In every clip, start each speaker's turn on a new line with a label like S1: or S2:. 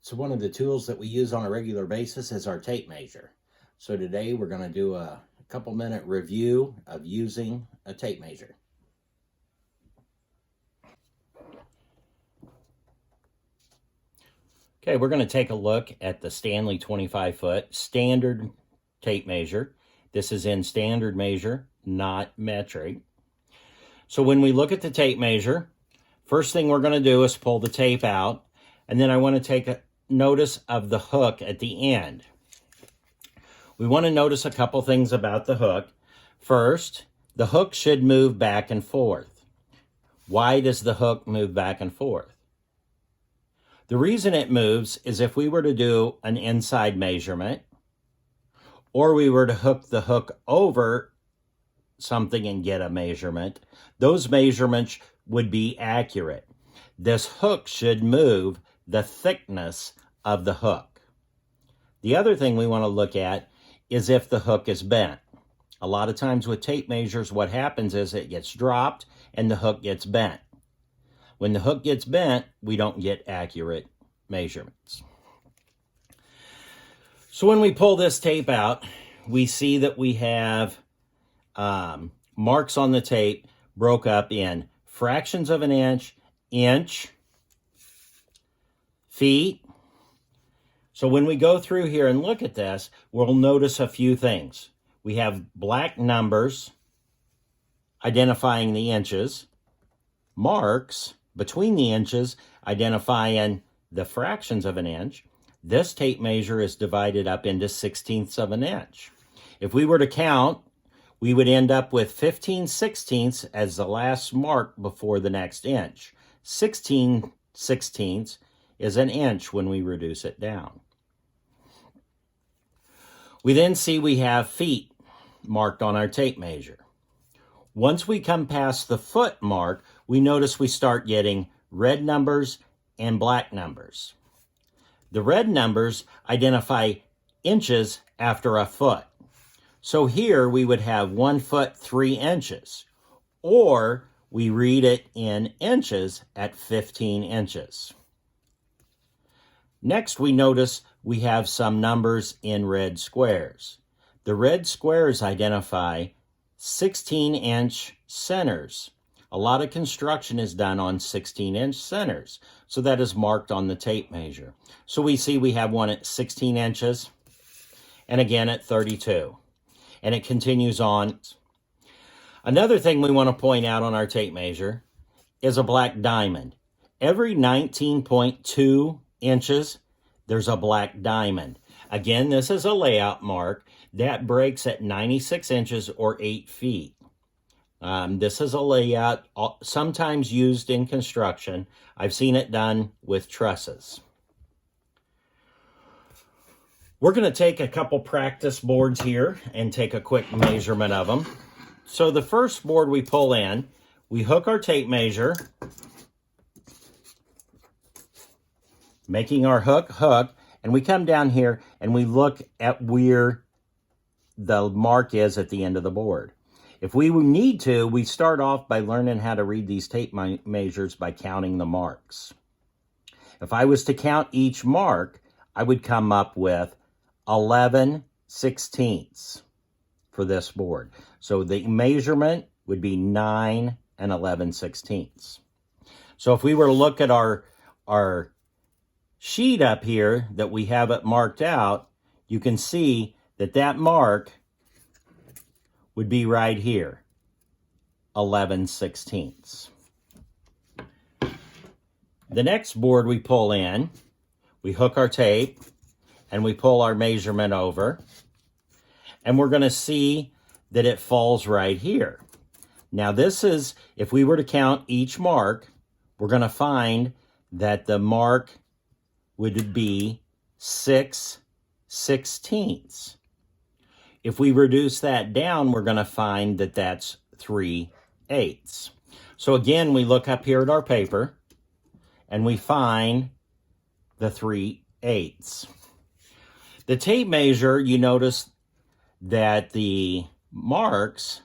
S1: So one of the tools that we use on a regular basis is our tape measure. So today we're going to do a couple-minute review of using a tape measure. Okay, we're going to take a look at the Stanley 25-foot standard tape measure. This is in standard measure, not metric. So when we look at the tape measure, first thing we're going to do is pull the tape out, and then I want to take a notice of the hook at the end. We want to notice a couple things about the hook. First, the hook should move back and forth. Why does the hook move back and forth? The reason it moves is if we were to do an inside measurement, or we were to hook the hook over something and get a measurement, those measurements would be accurate. This hook should move the thickness of the hook. The other thing we want to look at is if the hook is bent. A lot of times with tape measures, what happens is it gets dropped and the hook gets bent. When the hook gets bent, we don't get accurate measurements. So when we pull this tape out, we see that we have marks on the tape broke up in fractions of an inch, feet. So when we go through here and look at this, we'll notice a few things. We have black numbers identifying the inches, marks between the inches identifying the fractions of an inch. This tape measure is divided up into 16ths of an inch. If we were to count, we would end up with 15/16 as the last mark before the next inch. 16/16 is an inch when we reduce it down. We then see we have feet marked on our tape measure. Once we come past the foot mark, we notice we start getting red numbers and black numbers. The red numbers identify inches after a foot. So here we would have 1 foot 3 inches, or we read it in inches at 15 inches. Next, we notice we have some numbers in red squares. The red squares identify 16-inch centers. A lot of construction is done on 16-inch centers, so that is marked on the tape measure. So we see we have one at 16 inches, and again at 32. And it continues on. Another thing we want to point out on our tape measure is a black diamond. Every 19.2 inches, there's a black diamond. Again, this is a layout mark that breaks at 96 inches or 8 feet. This is a layout sometimes used in construction. I've seen it done with trusses. We're going to take a couple practice boards here and take a quick measurement of them. So the first board we pull in, we hook our tape measure, making our hook, and we come down here and we look at where the mark is at the end of the board. If we need to, we start off by learning how to read these tape measures by counting the marks. If I was to count each mark, I would come up with 11/16 for this board. So the measurement would be 9 and 11/16. So if we were to look at our sheet up here that we have it marked out, you can see that that mark would be right here, 11/16. The next board we pull in, we hook our tape, and we pull our measurement over, and we're going to see that it falls right here. Now this is, if we were to count each mark, we're going to find that the mark would be 6/16. If we reduce that down, we're going to find that that's 3/8. So again, we look up here at our paper, and we find the 3/8. The tape measure, you notice that the marks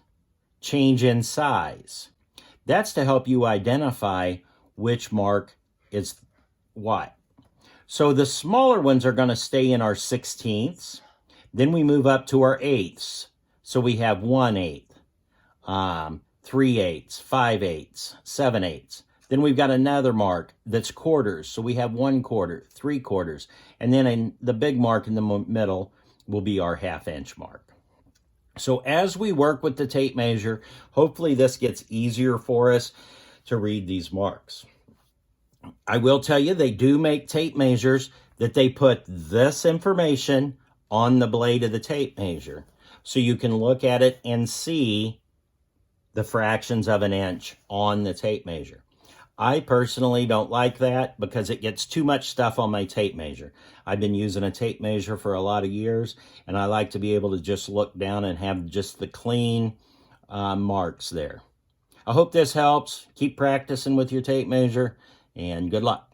S1: change in size. That's to help you identify which mark is what. So the smaller ones are going to stay in our 16ths. Then we move up to our eighths. So we have 1/8, 3/8, 5/8, 7/8. Then we've got another mark that's quarters. So we have 1/4, 3/4. And then the big mark in the middle will be our 1/2 inch mark. So as we work with the tape measure, hopefully this gets easier for us to read these marks. I will tell you, they do make tape measures that they put this information on the blade of the tape measure. So you can look at it and see the fractions of an inch on the tape measure. I personally don't like that because it gets too much stuff on my tape measure. I've been using a tape measure for a lot of years, and I like to be able to just look down and have just the clean marks there. I hope this helps. Keep practicing with your tape measure, and good luck.